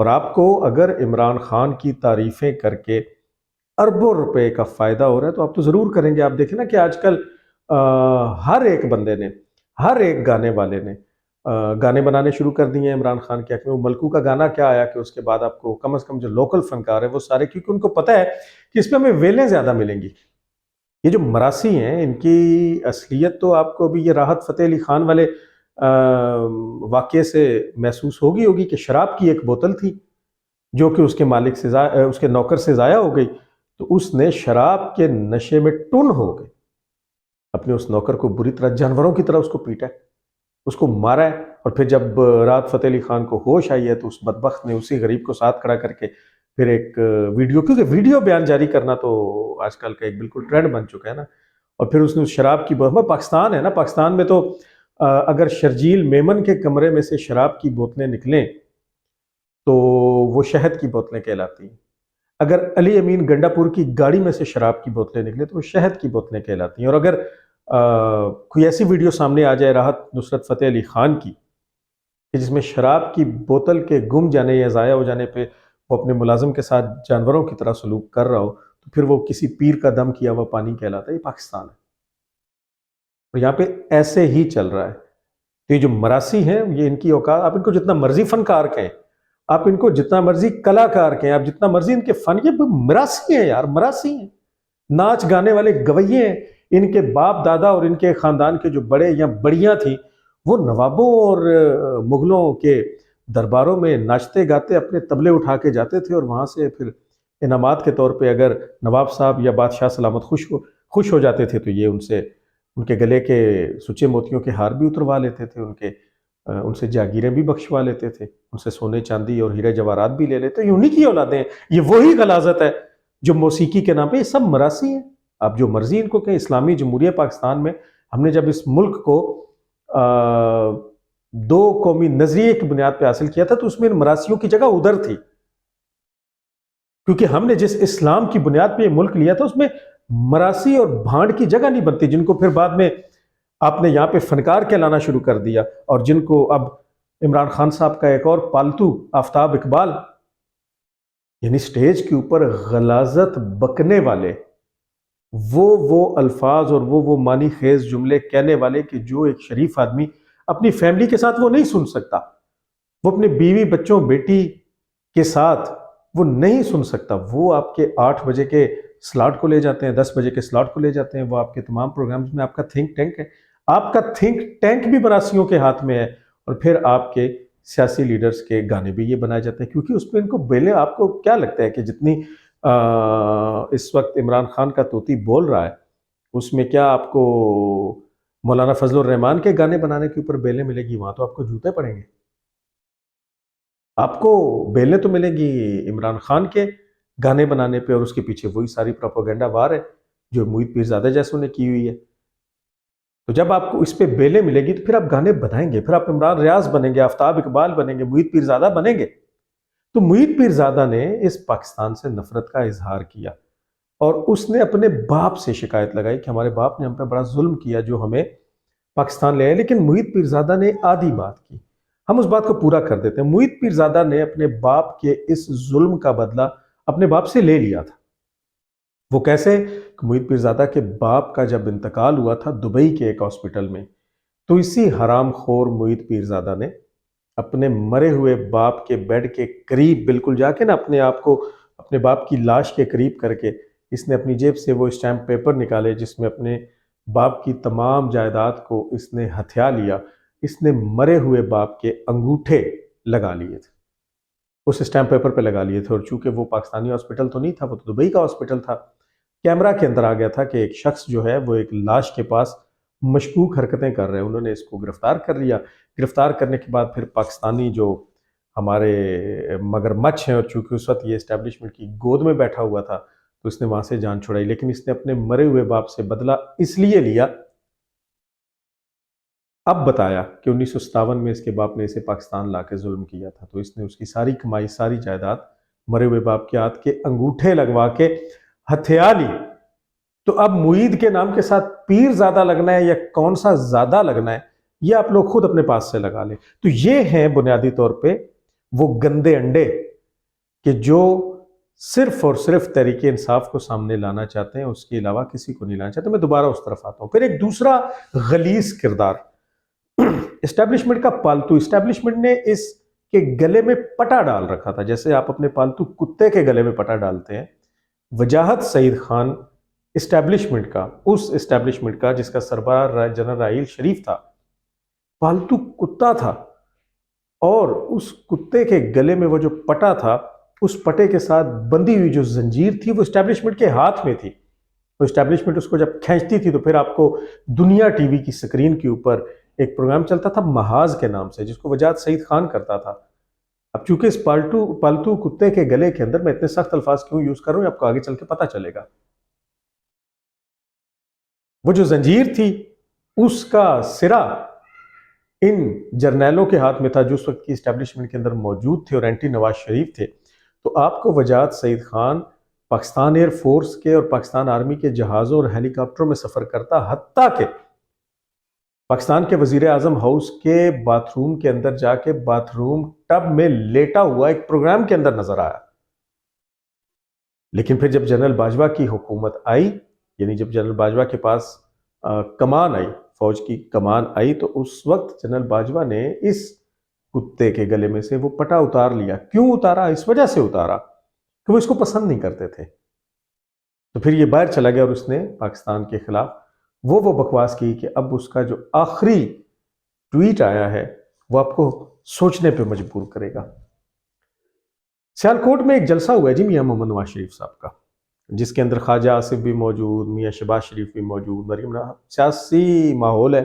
اور آپ کو اگر عمران خان کی تعریفیں کر کے اربوں روپے کا فائدہ ہو رہا ہے تو آپ تو ضرور کریں گے. آپ دیکھیں نا کہ آج کل ہر ایک بندے نے، ہر ایک گانے والے نے گانے بنانے شروع کر دیے ہیں عمران خان کے حق میں. وہ ملکو کا گانا کیا آیا کہ اس کے بعد آپ کو کم از کم جو لوکل فنکار ہیں وہ سارے، کیونکہ ان کو پتہ ہے کہ اس پہ ہمیں ویلیں زیادہ ملیں گی. یہ جو مراسی ہیں ان کی اصلیت تو آپ کو بھی یہ راحت فتح علی خان والے واقعے سے محسوس ہوگی کہ شراب کی ایک بوتل تھی جو کہ اس کے مالک سے اس کے نوکر سے ضائع ہو گئی، تو اس نے شراب کے نشے میں ٹن ہو گئے، اپنے اس نوکر کو بری طرح جانوروں کی طرح اس کو پیٹا ہے، اس کو مارا ہے. اور پھر جب راحت فتح علی خان کو ہوش آئی ہے تو اس بدبخت نے اسی غریب کو ساتھ کھڑا کر کے پھر ایک ویڈیو، کیونکہ ویڈیو بیان جاری کرنا تو آج کل کا ایک بالکل ٹرینڈ بن چکا ہے نا، اور پھر اس نے اس شراب کی بوتل، پاکستان ہے نا، پاکستان میں تو اگر شرجیل میمن کے کمرے میں سے شراب کی بوتلیں نکلیں تو وہ شہد کی بوتلیں کہلاتی ہیں. اگر علی امین گنڈا پور کی گاڑی میں سے شراب کی بوتلیں نکلیں تو وہ شہد کی بوتلیں کہلاتی ہیں. اور اگر کوئی ایسی ویڈیو سامنے آ جائے راحت نصرت فتح علی خان کی کہ جس میں شراب کی بوتل کے گم جانے یا ضائع ہو جانے پہ وہ اپنے ملازم کے ساتھ جانوروں کی طرح سلوک کر رہا ہو، تو پھر وہ کسی پیر کا دم کیا ہوا پانی کہلاتا ہے. یہ پاکستان ہے اور یہاں پہ ایسے ہی چل رہا ہے. تو یہ جو مراسی ہیں یہ ان کی اوقات، آپ ان کو جتنا مرضی فنکار کہیں، آپ ان کو جتنا مرضی کلاکار کہیں، آپ جتنا مرضی ان کے فن، یہ مراسی ہیں یار، مراسی ہیں، ناچ گانے والے گویے ہیں. ان کے باپ دادا اور ان کے خاندان کے جو بڑے یا بڑیاں تھیں وہ نوابوں اور مغلوں کے درباروں میں ناچتے گاتے اپنے تبلے اٹھا کے جاتے تھے، اور وہاں سے پھر انعامات کے طور پہ اگر نواب صاحب یا بادشاہ سلامت خوش ہو جاتے تھے تو یہ ان کے گلے کے سچے موتیوں کے ہار بھی اتروا لیتے تھے، ان سے جاگیریں بھی بخشوا لیتے تھے، ان سے سونے چاندی اور ہیرے جواہرات بھی لے لیتے. یہ انہی کی اولادیں ہیں، یہ وہی غلاظت ہے جو موسیقی کے نام پہ. یہ سب مراسی ہیں، آپ جو مرضی ان کو کہیں. اسلامی جمہوریہ پاکستان میں ہم نے جب اس ملک کو دو قومی نظریے کی بنیاد پہ حاصل کیا تھا تو اس میں ان مراسیوں کی جگہ ادھر تھی، کیونکہ ہم نے جس اسلام کی بنیاد پہ یہ ملک لیا تھا اس میں مراسی اور بھانڈ کی جگہ نہیں بنتی، جن کو پھر بعد میں آپ نے یہاں پہ فنکار کہلانا شروع کر دیا، اور جن کو اب عمران خان صاحب کا ایک اور پالتو آفتاب اقبال، یعنی سٹیج کے اوپر غلاظت بکنے والے، وہ الفاظ اور وہ معنی خیز جملے کہنے والے کہ جو ایک شریف آدمی اپنی فیملی کے ساتھ وہ نہیں سن سکتا، وہ اپنے بیوی بچوں بیٹی کے ساتھ وہ نہیں سن سکتا. وہ آپ کے 8 بجے کے سلاٹ کو لے جاتے ہیں، 10 بجے کے سلاٹ کو لے جاتے ہیں، وہ آپ کے تمام پروگرامز میں آپ کا تھنک ٹینک ہے. آپ کا تھنک ٹینک بھی مراسیوں کے ہاتھ میں ہے، اور پھر آپ کے سیاسی لیڈرز کے گانے بھی یہ بنائے جاتے ہیں، کیونکہ اس پہ ان کو بیلیں. آپ کو کیا لگتا ہے کہ جتنی اس وقت عمران خان کا طوطی بول رہا ہے اس میں کیا آپ کو مولانا فضل الرحمان کے گانے بنانے کے اوپر بیلیں ملے گی؟ وہاں تو آپ کو جوتے پڑیں گے. آپ کو بیلیں تو ملیں گی عمران خان کے گانے بنانے پہ، اور اس کے پیچھے وہی ساری پروپیگنڈا وار ہے جو محیط پیرزادہ جیسوں نے کی ہوئی ہے. تو جب آپ کو اس پہ بیلیں ملے گی تو پھر آپ گانے بنائیں گے، پھر آپ عمران ریاض بنیں گے، آفتاب اقبال بنیں گے، محیط پیرزادہ بنیں گے. تو محیط پیرزادہ نے اس پاکستان سے نفرت کا اظہار کیا، اور اس نے اپنے باپ سے شکایت لگائی کہ ہمارے باپ نے ہم پہ بڑا ظلم کیا جو ہمیں پاکستان لے آئے. لیکن محیط پیرزادہ نے آدھی بات کی، ہم اس بات کو پورا کر دیتے ہیں. محیط پیرزادہ نے اپنے باپ کے اس ظلم کا بدلہ اپنے باپ سے لے لیا تھا. وہ کیسے؟ کہ محیط پیرزادہ کے باپ کا جب انتقال ہوا تھا دبئی کے ایک ہاسپٹل میں، تو اسی حرام خور محیط پیرزادہ نے اپنے مرے ہوئے باپ کے بیڈ کے قریب بالکل جا کے نا اپنے آپ کو اپنے باپ کی لاش کے قریب کر کے اس نے اپنی جیب سے وہ اسٹیمپ پیپر نکالے جس میں اپنے باپ کی تمام جائیداد کو اس نے ہتھیا لیا. اس نے مرے ہوئے باپ کے انگوٹھے لگا لیے تھے، اس اسٹیمپ پیپر پہ لگا لیے تھے. اور چونکہ وہ پاکستانی ہاسپٹل تو نہیں تھا، وہ تو دبئی کا ہاسپٹل تھا، کیمرہ کے اندر آ گیا تھا کہ ایک شخص جو ہے وہ ایک لاش کے پاس مشکوک حرکتیں کر رہے ہیں. انہوں نے اس کو گرفتار کر لیا. گرفتار کرنے کے بعد پھر پاکستانی جو ہمارے مگرمچھ ہیں، اور چونکہ اس وقت یہ اسٹیبلشمنٹ کی گود میں بیٹھا ہوا تھا تو اس نے وہاں سے جان چھڑائی. لیکن اس نے اپنے مرے ہوئے باپ سے بدلہ اس لیے لیا، اب بتایا کہ 1957 میں اس کے باپ نے اسے پاکستان لا کے ظلم کیا تھا، تو اس نے اس کی ساری کمائی ساری جائیداد مرے ہوئے باپ کے ہاتھ کے انگوٹھے لگوا کے ہتھیا لی. تو اب معید کے نام کے ساتھ پیر زادہ لگنا ہے یا کون سا زادہ لگنا ہے یہ آپ لوگ خود اپنے پاس سے لگا لیں. تو یہ ہیں بنیادی طور پہ وہ گندے انڈے کہ جو صرف اور صرف تحریک انصاف کو سامنے لانا چاہتے ہیں، اس کے علاوہ کسی کو نہیں لانا چاہتے۔ میں دوبارہ اس طرف آتا ہوں۔ پھر ایک دوسرا غلیظ کردار اسٹیبلشمنٹ کا پالتو، اسٹیبلشمنٹ نے اس کے گلے میں پٹا ڈال رکھا تھا، جیسے آپ اپنے پالتو کتے کے گلے میں پٹا ڈالتے ہیں۔ وجاہت سعید خان اسٹیبلشمنٹ کا، اس اسٹیبلشمنٹ کا جس کا سربراہ جنرل راحیل شریف تھا، پالتو کتا تھا، اور اس کتے کے گلے میں وہ جو پٹا تھا، اس پٹے کے ساتھ بندھی ہوئی جو زنجیر تھی وہ اسٹیبلشمنٹ کے ہاتھ میں تھی۔ تو اسٹیبلشمنٹ اس کو جب کھینچتی تھی تو پھر آپ کو دنیا ٹی وی کی سکرین کے اوپر ایک پروگرام چلتا تھا محاذ کے نام سے، جس کو وجاہت سعید خان کرتا تھا۔ اب چونکہ اس پالتو کتے کے گلے کے اندر میں اتنے سخت الفاظ کیوں یوز کر رہا ہوں، آپ کو آگے چل کے پتہ چلے گا۔ وہ جو زنجیر تھی اس کا سرا ان جرنیلوں کے ہاتھ میں تھا جو اس وقت کی اسٹیبلشمنٹ کے اندر موجود تھے اور اینٹی نواز شریف تھے۔ تو آپ کو وجاہت سعید خان پاکستان ایئر فورس کے اور پاکستان آرمی کے جہازوں اور ہیلی کاپٹروں میں سفر کرتا، حتیٰ کہ پاکستان کے وزیر اعظم ہاؤس کے باتھ روم کے اندر جا کے باتھ روم ٹب میں لیٹا ہوا ایک پروگرام کے اندر نظر آیا۔ لیکن پھر جب جنرل باجوہ کی حکومت آئی، یعنی جب جنرل باجوہ کے پاس کمان آئی، فوج کی کمان آئی، تو اس وقت جنرل باجوہ نے اس کتے کے گلے میں سے وہ پٹا اتار لیا۔ کیوں اتارا؟ اس وجہ سے اتارا کہ وہ اس کو پسند نہیں کرتے تھے۔ تو پھر یہ باہر چلا گیا اور اس نے پاکستان کے خلاف وہ بکواس کی کہ اب اس کا جو آخری ٹویٹ آیا ہے وہ آپ کو سوچنے پہ مجبور کرے گا۔ سیالکوٹ میں ایک جلسہ ہوا ہے جی میاں محمد نواز شریف صاحب کا، جس کے اندر خواجہ آصف بھی موجود، میاں شہباز شریف بھی موجود، مریم سیاسی ماحول ہے،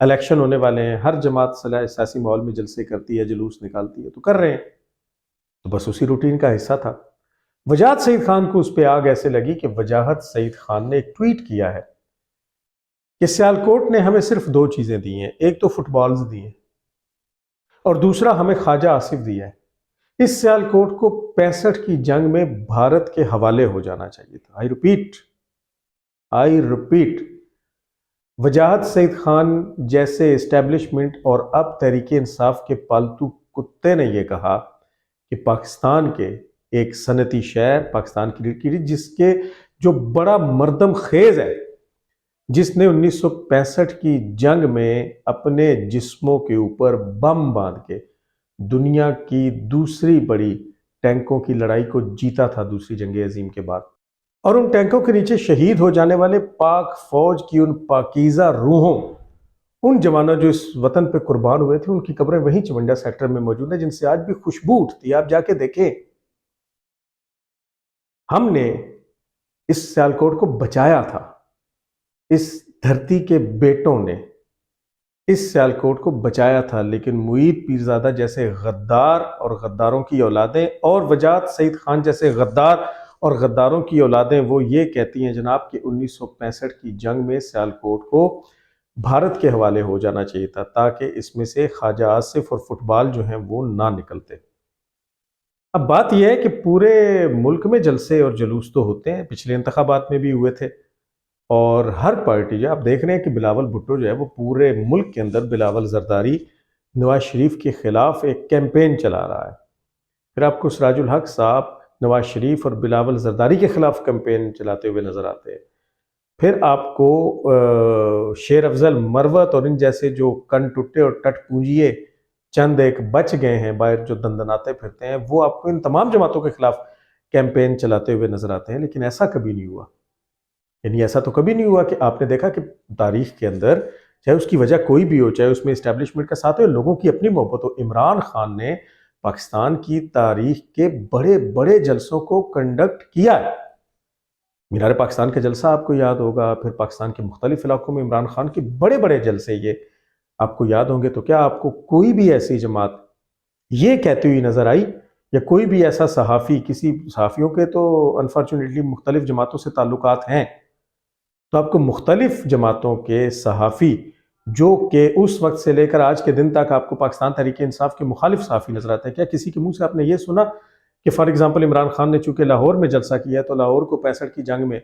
الیکشن ہونے والے ہیں، ہر جماعت سیاسی ماحول میں جلسے کرتی ہے، جلوس نکالتی ہے، تو کر رہے ہیں، تو بس اسی روٹین کا حصہ تھا۔ وجاہت سعید خان کو اس پہ آگ ایسے لگی کہ وجاہت سعید خان نے ایک ٹویٹ کیا ہے کہ سیالکوٹ نے ہمیں صرف دو چیزیں دی ہیں، ایک تو فٹ بالز دی ہیں اور دوسرا ہمیں خواجہ آصف دیا ہے۔ اس سیالکوٹ کو 65 کی جنگ میں بھارت کے حوالے ہو جانا چاہیے تھا۔ آئی ریپیٹ، وجاہت سعید خان جیسے اسٹیبلشمنٹ اور اب تحریک انصاف کے پالتو کتے نے یہ کہا کہ پاکستان کے ایک صنعتی شہر، پاکستان کی جس کے جو بڑا مردم خیز ہے، جس نے 1965 کی جنگ میں اپنے جسموں کے اوپر بم باندھ کے دنیا کی دوسری بڑی ٹینکوں کی لڑائی کو جیتا تھا دوسری جنگ عظیم کے بعد، اور ان ٹینکوں کے نیچے شہید ہو جانے والے پاک فوج کی ان پاکیزہ روحوں، ان جوانوں جو اس وطن پہ قربان ہوئے تھے، ان کی قبریں وہیں چونڈا سیکٹر میں موجود ہیں، جن سے آج بھی خوشبو اٹھتی ہے۔ آپ جا کے دیکھیں۔ ہم نے اس سیالکوٹ کو بچایا تھا، اس دھرتی کے بیٹوں نے اس سیالکوٹ کو بچایا تھا، لیکن معید پیرزادہ جیسے غدار اور غداروں کی اولادیں اور وجاہت سعید خان جیسے غدار اور غداروں کی اولادیں وہ یہ کہتی ہیں جناب کہ 1965 کی جنگ میں سیالکوٹ کو بھارت کے حوالے ہو جانا چاہیے تھا، تاکہ اس میں سے خواجہ آصف اور فٹ بال جو ہیں وہ نہ نکلتے۔ اب بات یہ ہے کہ پورے ملک میں جلسے اور جلوس تو ہوتے ہیں، پچھلے انتخابات میں بھی ہوئے تھے، اور ہر پارٹی جو آپ دیکھ رہے ہیں کہ بلاول بھٹو جو ہے وہ پورے ملک کے اندر بلاول زرداری نواز شریف کے خلاف ایک کیمپین چلا رہا ہے۔ پھر آپ کو سراج الحق صاحب نواز شریف اور بلاول زرداری کے خلاف کیمپین چلاتے ہوئے نظر آتے ہیں۔ پھر آپ کو شیر افضل مروت اور ان جیسے جو کن ٹٹے اور ٹٹ پونجیے چند ایک بچ گئے ہیں باہر جو دندناتے پھرتے ہیں، وہ آپ کو ان تمام جماعتوں کے خلاف کیمپین چلاتے ہوئے نظر آتے ہیں، لیکن ایسا کبھی نہیں ہوا۔ یعنی ایسا تو کبھی نہیں ہوا کہ آپ نے دیکھا کہ تاریخ کے اندر چاہے اس کی وجہ کوئی بھی ہو، چاہے اس میں اسٹیبلشمنٹ کا ساتھ ہو، لوگوں کی اپنی محبت ہو، عمران خان نے پاکستان کی تاریخ کے بڑے بڑے جلسوں کو کنڈکٹ کیا ہے۔ مینار پاکستان کا جلسہ آپ کو یاد ہوگا، پھر پاکستان کے مختلف علاقوں میں عمران خان کے بڑے بڑے جلسے یہ آپ کو یاد ہوں گے۔ تو کیا آپ کو کوئی بھی ایسی جماعت یہ کہتی ہوئی نظر آئی، یا کوئی بھی ایسا صحافی، کسی صحافیوں کے تو انفارچونیٹلی مختلف جماعتوں سے تعلقات ہیں، تو آپ کو مختلف جماعتوں کے صحافی جو کہ اس وقت سے لے کر آج کے دن تک آپ کو پاکستان تحریک انصاف کے مخالف صحافی نظر آتے ہیں، کیا کسی کے منہ سے آپ نے یہ سنا کہ فار ایگزامپل عمران خان نے چونکہ لاہور میں جلسہ کیا ہے تو لاہور کو 65 کی جنگ میں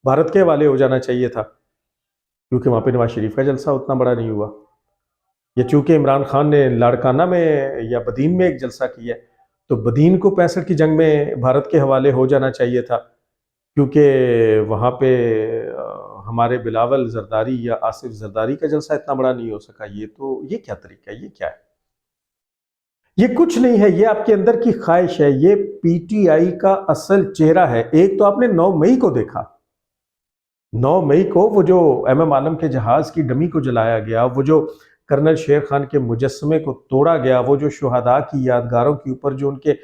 بھارت کے حوالے ہو جانا چاہیے تھا، کیونکہ وہاں پہ نواز شریف کا جلسہ اتنا بڑا نہیں ہوا، یا چونکہ عمران خان نے لاڑکانہ میں یا بدین میں ایک جلسہ کیا ہے تو بدین کو 65 کی جنگ میں بھارت کے حوالے ہو جانا چاہیے تھا، کیونکہ وہاں پہ ہمارے بلاول زرداری یا آصف زرداری کا جلسہ اتنا بڑا نہیں ہو سکا۔ یہ کیا طریقہ ہے؟ یہ کیا ہے؟ یہ کچھ نہیں ہے، یہ آپ کے اندر کی خواہش ہے، یہ پی ٹی آئی کا اصل چہرہ ہے۔ ایک تو آپ نے 9 مئی کو دیکھا، 9 مئی کو وہ جو ایم ایم عالم کے جہاز کی ڈمی کو جلایا گیا، وہ جو کرنل شیر خان کے مجسمے کو توڑا گیا، وہ جو شہداء کی یادگاروں کے اوپر جو ان کے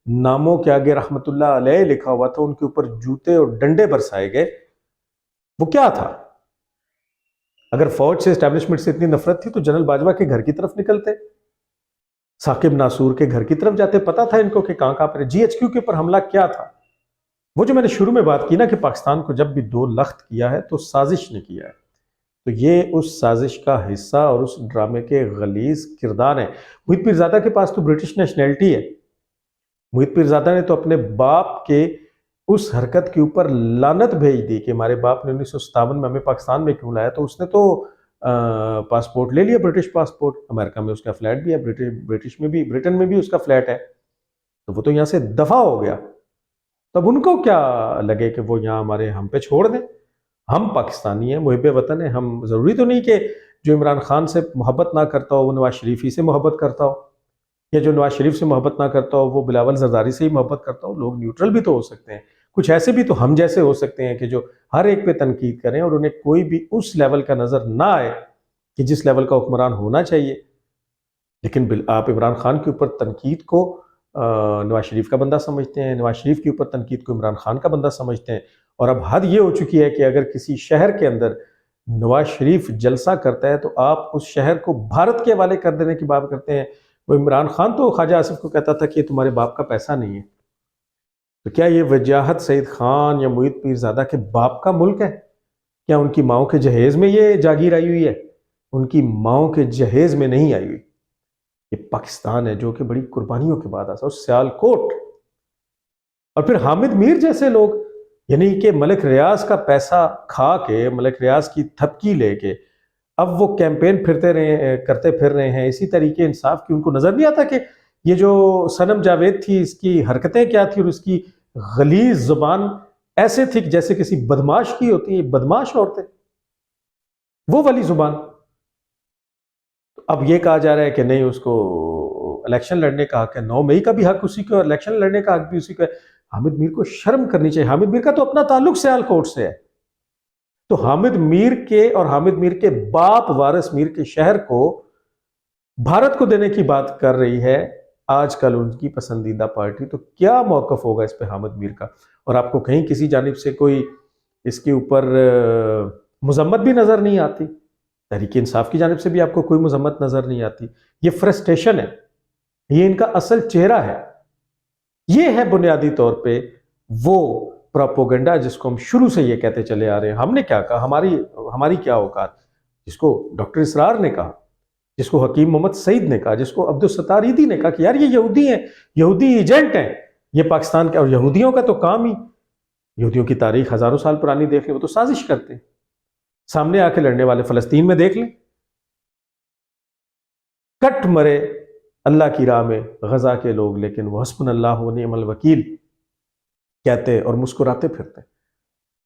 ناموں کے آگے رحمت اللہ علیہ لکھا ہوا تھا، ان کے اوپر جوتے اور ڈنڈے برسائے گئے، وہ کیا تھا؟ اگر فوج سے، اسٹیبلشمنٹ سے اتنی نفرت تھی تو جنرل باجوہ کے گھر کی طرف نکلتے، ثاقب ناصور کے گھر کی طرف جاتے، پتا تھا ان کو کہ کہاں پر جی ایچ کیو کے اوپر حملہ کیا تھا۔ وہ جو میں نے شروع میں بات کی نا کہ پاکستان کو جب بھی 2 لخت کیا ہے تو سازش نے کیا ہے، تو یہ اس سازش کا حصہ اور اس ڈرامے کے غلیظ کردار ہیں۔ محیط پیرزادہ کے پاس تو برٹش نیشنلٹی ہے، محیط پیرزادہ نے تو اپنے باپ کے اس حرکت کے اوپر لعنت بھیج دی کہ ہمارے باپ نے 1957 میں ہمیں پاکستان میں کیوں لایا، تو اس نے تو پاسپورٹ لے لیا، برٹش پاسپورٹ، امریکہ میں اس کا فلیٹ بھی ہے، برٹن میں بھی اس کا فلیٹ ہے، تو وہ تو یہاں سے دفع ہو گیا۔ تب ان کو کیا لگے کہ وہ یہاں ہم پہ چھوڑ دیں؟ ہم پاکستانی ہیں، محب وطن ہیں، ہم ضروری تو نہیں کہ جو عمران خان سے محبت نہ کرتا ہو وہ نواز شریف ہی سے محبت کرتا ہو، یا جو نواز شریف سے محبت نہ کرتا ہو وہ بلاول زرداری سے ہی محبت کرتا ہو۔ لوگ نیوٹرل بھی تو ہو سکتے ہیں، کچھ ایسے بھی تو ہم جیسے ہو سکتے ہیں کہ جو ہر ایک پہ تنقید کریں اور انہیں کوئی بھی اس لیول کا نظر نہ آئے کہ جس لیول کا حکمران ہونا چاہیے۔ لیکن آپ عمران خان کے اوپر تنقید کو نواز شریف کا بندہ سمجھتے ہیں، نواز شریف کے اوپر تنقید کو عمران خان کا بندہ سمجھتے ہیں، اور اب حد یہ ہو چکی ہے کہ اگر کسی شہر کے اندر نواز شریف جلسہ کرتا ہے تو آپ اس شہر کو بھارت کے حوالے کر دینے کی بات کرتے ہیں۔ وہ عمران خان تو خواجہ آصف کو کہتا تھا کہ یہ تمہارے باپ کا پیسہ نہیں ہے، تو کیا یہ وجاہت سعید خان یا محیط پیرزادہ کے باپ کا ملک ہے؟ کیا ان کی ماؤں کے جہیز میں یہ جاگیر آئی ہوئی ہے؟ ان کی ماؤں کے جہیز میں نہیں آئی ہوئی، یہ پاکستان ہے جو کہ بڑی قربانیوں کے بعد آسا، سیالکوٹ۔ اور پھر حامد میر جیسے لوگ، یعنی کہ ملک ریاض کا پیسہ کھا کے، ملک ریاض کی تھپکی لے کے اب وہ کیمپین کرتے پھر رہے ہیں اسی طریقے انصاف کی۔ ان کو نظر نہیں آتا کہ یہ جو صنم جاوید تھی، اس کی حرکتیں کیا تھی، اور اس کی غلیظ زبان ایسے تھی کہ جیسے کسی بدماش کی ہوتی ہے، بدماش عورتیں، وہ والی زبان۔ اب یہ کہا جا رہا ہے کہ نہیں، اس کو الیکشن لڑنے کا حق ہے، 9 مئی کا بھی حق اسی کو، اور الیکشن لڑنے کا حق بھی اسی کو ہے۔ حامد میر کو شرم کرنی چاہیے، حامد میر کا تو اپنا تعلق سیالکوٹ سے ہے، تو حامد میر کے اور حامد میر کے باپ وارث میر کے شہر کو بھارت کو دینے کی بات کر رہی ہے آج کل ان کی پسندیدہ پارٹی، تو کیا موقف ہوگا اس پہ حامد میر کا؟ اور آپ کو کہیں کسی جانب سے کوئی اس کے اوپر مذمت بھی نظر نہیں آتی، تحریک انصاف کی جانب سے بھی آپ کو کوئی مذمت نظر نہیں آتی۔ یہ فرسٹریشن ہے، یہ ان کا اصل چہرہ ہے، یہ ہے بنیادی طور پہ وہ پروپوگنڈا جس کو ہم شروع سے یہ کہتے چلے آ رہے ہیں۔ ہم نے کیا کہا، ہماری کیا اوقات، جس کو ڈاکٹر اسرار نے کہا، جس کو حکیم محمد سعید نے کہا، جس کو عبدالستار ایدھی نے کہا کہ یار یہ یہودی ہیں، یہودی ایجنٹ ہیں یہ پاکستان کے، اور یہودیوں کا تو کام ہی، یہودیوں کی تاریخ ہزاروں سال پرانی دیکھ لیں، وہ تو سازش کرتے ہیں۔ سامنے آ کے لڑنے والے فلسطین میں دیکھ لیں، کٹ مرے اللہ کی راہ میں غزہ کے لوگ، لیکن وہ حسبنا اللہ و نعم الوکیل کہتے اور مسکراتے پھرتے،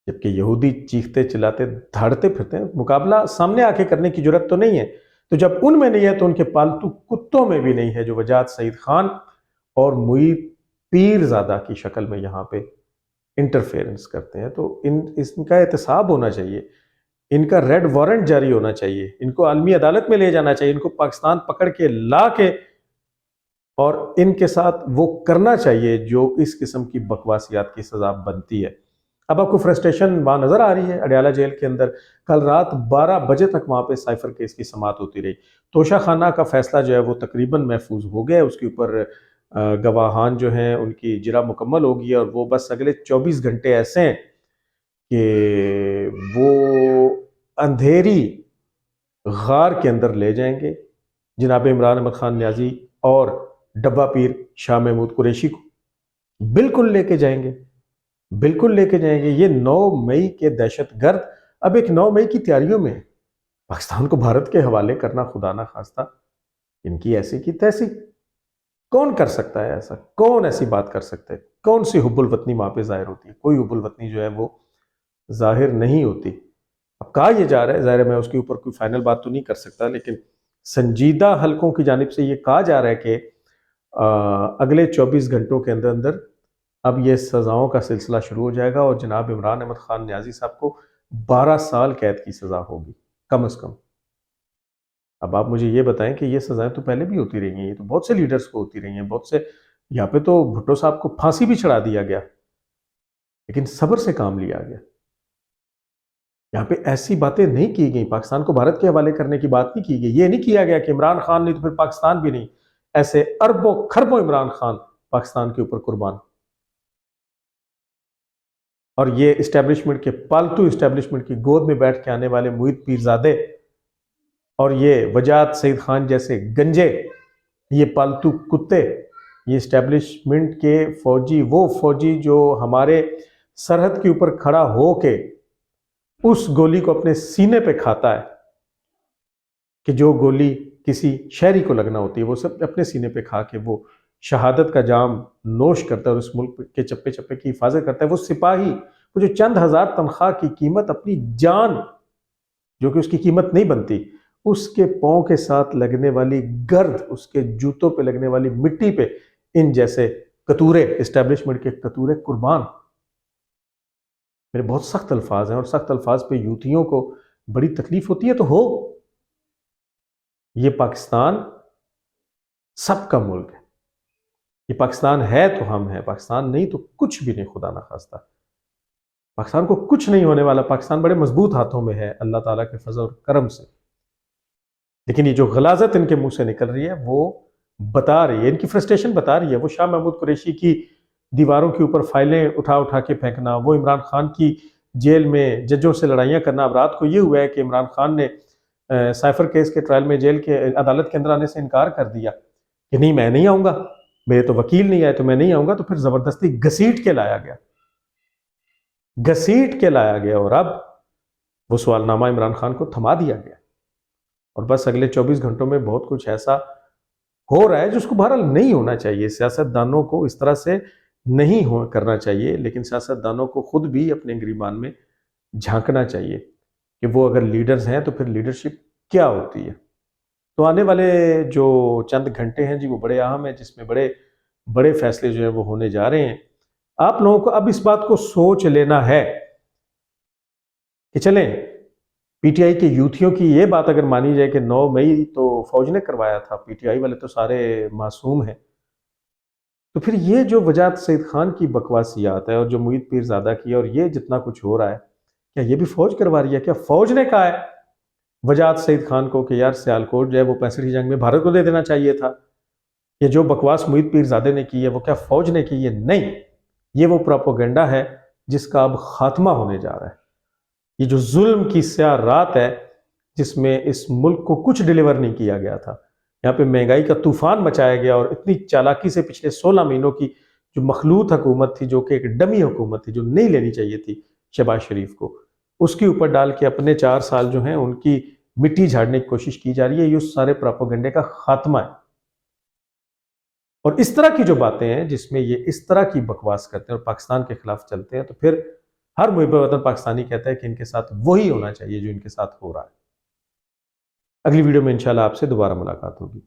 جبکہ یہودی چیختے چلاتے دھاڑتے پھرتے ہیں۔ مقابلہ سامنے آ کے کرنے کی جرت تو نہیں ہے، تو جب ان میں نہیں ہے تو ان کے پالتو کتوں میں بھی نہیں ہے، جو وجاہت سعید خان اور محیط پیرزادہ کی شکل میں یہاں پہ انٹرفیئرنس کرتے ہیں۔ تو اس کا احتساب ہونا چاہیے، ان کا ریڈ وارنٹ جاری ہونا چاہیے، ان کو عالمی عدالت میں لے جانا چاہیے، ان کو پاکستان پکڑ کے لا کے اور ان کے ساتھ وہ کرنا چاہیے جو اس قسم کی بکواسیات کی سزا بنتی ہے۔ اب آپ کو فرسٹریشن وہاں نظر آ رہی ہے اڈیالہ جیل کے اندر، کل رات 12 بجے تک وہاں پہ سائفر کیس کی سماعت ہوتی رہی۔ توشہ خانہ کا فیصلہ جو ہے وہ تقریباً محفوظ ہو گیا ہے، اس کے اوپر گواہان جو ہیں ان کی اجرا مکمل ہوگی، اور وہ بس اگلے 24 گھنٹے ایسے ہیں کہ وہ اندھیری غار کے اندر لے جائیں گے جناب عمران احمد خان نیازی اور ڈبہ پیر شاہ محمود قریشی کو، بالکل لے کے جائیں گے، بالکل لے کے جائیں گے۔ یہ 9 مئی کے دہشت گرد اب ایک 9 مئی کی تیاریوں میں پاکستان کو بھارت کے حوالے کرنا، خدا نہ خواستہ ان کی ایسی کی تیسی۔ کون کر سکتا ہے ایسا؟ کون ایسی بات کر سکتا ہے؟ کون سی حب الوطنی وہاں پہ ظاہر ہوتی ہے؟ کوئی حب الوطنی جو ہے وہ ظاہر نہیں ہوتی۔ اب کہا یہ جا رہا ہے، ظاہر ہے میں اس کے اوپر کوئی فائنل بات تو نہیں کر سکتا، لیکن سنجیدہ حلقوں کی جانب سے یہ کہا جا رہا ہے کہ اگلے 24 گھنٹوں کے اندر اندر اب یہ سزاؤں کا سلسلہ شروع ہو جائے گا، اور جناب عمران احمد خان نیازی صاحب کو 12 سال قید کی سزا ہوگی کم از کم۔ اب آپ مجھے یہ بتائیں کہ یہ سزائیں تو پہلے بھی ہوتی رہی ہیں، یہ تو بہت سے لیڈرز کو ہوتی رہی ہیں، بہت سے، یہاں پہ تو بھٹو صاحب کو پھانسی بھی چڑھا دیا گیا، لیکن صبر سے کام لیا گیا۔ یہاں پہ ایسی باتیں نہیں کی گئیں، پاکستان کو بھارت کے حوالے کرنے کی بات نہیں کی گئی، یہ نہیں کیا گیا کہ عمران خان نہیں تو پھر پاکستان بھی نہیں، ایسے اربوں خربوں عمران خان پاکستان کے اوپر قربان۔ اور یہ اسٹیبلشمنٹ کے پالتو اسٹیبلشمنٹ کی گود میں بیٹھ کے آنے والے محیط پیرزادے اور یہ وجاہت سعید خان جیسے گنجے، یہ پالتو کتے، یہ اسٹیبلشمنٹ کے فوجی، وہ فوجی جو ہمارے سرحد کے اوپر کھڑا ہو کے اس گولی کو اپنے سینے پہ کھاتا ہے، کہ جو گولی کسی شہری کو لگنا ہوتی ہے وہ سب اپنے سینے پہ کھا کے وہ شہادت کا جام نوش کرتا ہے اور اس ملک کے چپے چپے کی حفاظت کرتا ہے۔ وہ سپاہی، وہ جو چند ہزار تنخواہ کی قیمت، اپنی جان جو کہ اس کی قیمت نہیں بنتی، اس کے پاؤں کے ساتھ لگنے والی گرد، اس کے جوتوں پہ لگنے والی مٹی پہ ان جیسے کتورے، اسٹیبلشمنٹ کے کتورے قربان۔ میرے بہت سخت الفاظ ہیں، اور سخت الفاظ پہ یوتھیوں کو بڑی تکلیف ہوتی ہے تو ہو، یہ پاکستان سب کا ملک ہے، یہ پاکستان ہے تو ہم ہیں، پاکستان نہیں تو کچھ بھی نہیں، خدا نہ خواستہ پاکستان کو کچھ نہیں ہونے والا، پاکستان بڑے مضبوط ہاتھوں میں ہے اللہ تعالیٰ کے فضل اور کرم سے۔ لیکن یہ جو غلاظت ان کے منہ سے نکل رہی ہے وہ بتا رہی ہے، ان کی فرسٹریشن بتا رہی ہے، وہ شاہ محمود قریشی کی دیواروں کے اوپر فائلیں اٹھا اٹھا کے پھینکنا، وہ عمران خان کی جیل میں ججوں سے لڑائیاں کرنا۔ اب رات کو یہ ہوا ہے کہ عمران خان نے سائفر کیس کے ٹرائل میں جیل کے عدالت کے اندر آنے سے انکار کر دیا کہ نہیں میں نہیں آؤں گا، میرے تو وکیل نہیں آئے تو میں نہیں آؤں گا، تو پھر زبردستی گھسیٹ کے لایا گیا، گھسیٹ کے لایا گیا، اور اب وہ سوال نامہ عمران خان کو تھما دیا گیا، اور بس اگلے 24 گھنٹوں میں بہت کچھ ایسا ہو رہا ہے جو اس کو بہرحال نہیں ہونا چاہیے، سیاست دانوں کو اس طرح سے نہیں کرنا چاہیے، لیکن سیاست دانوں کو خود بھی اپنے گریبان میں جھانکنا چاہیے کہ وہ اگر لیڈرز ہیں تو پھر لیڈرشپ کیا ہوتی ہے۔ تو آنے والے جو چند گھنٹے ہیں جی وہ بڑے اہم ہیں، جس میں بڑے بڑے فیصلے جو ہیں وہ ہونے جا رہے ہیں۔ آپ لوگوں کو اب اس بات کو سوچ لینا ہے کہ چلیں پی ٹی آئی کے یوتھیوں کی یہ بات اگر مانی جائے کہ 9 مئی تو فوج نے کروایا تھا، پی ٹی آئی والے تو سارے معصوم ہیں، تو پھر یہ جو وجاہت سعید خان کی بکواسیات ہے اور جو محیط پیرزادہ کی ہے اور یہ جتنا کچھ ہو رہا ہے، کیا یہ بھی فوج کروا رہی ہے؟ کیا فوج نے کہا ہے وجاہت سعید خان کو کہ یار سیالکوٹ جو ہے وہ 65 کی جنگ میں بھارت کو دے دینا چاہیے تھا؟ یہ جو بکواس محیط پیرزادے نے کی ہے وہ کیا فوج نے کی ہے؟ نہیں، یہ وہ پراپوگنڈا ہے جس کا اب خاتمہ ہونے جا رہا ہے۔ یہ جو ظلم کی سیاہ رات ہے جس میں اس ملک کو کچھ ڈیلیور نہیں کیا گیا تھا، یہاں پہ مہنگائی کا طوفان مچایا گیا، اور اتنی چالاکی سے پچھلے 16 مہینوں کی جو مخلوط حکومت تھی، جو کہ ایک ڈمی حکومت تھی، جو نہیں لینی چاہیے تھی شہباز شریف کو، اس کے اوپر ڈال کے اپنے 4 سال جو ہیں ان کی مٹی جھاڑنے کی کوشش کی جا رہی ہے۔ یہ اس سارے پراپوگنڈے کا خاتمہ ہے، اور اس طرح کی جو باتیں ہیں جس میں یہ اس طرح کی بکواس کرتے ہیں اور پاکستان کے خلاف چلتے ہیں، تو پھر ہر محب وطن پاکستانی کہتا ہے کہ ان کے ساتھ وہی ہونا چاہیے جو ان کے ساتھ ہو رہا ہے۔ اگلی ویڈیو میں انشاءاللہ آپ سے دوبارہ ملاقات ہوگی۔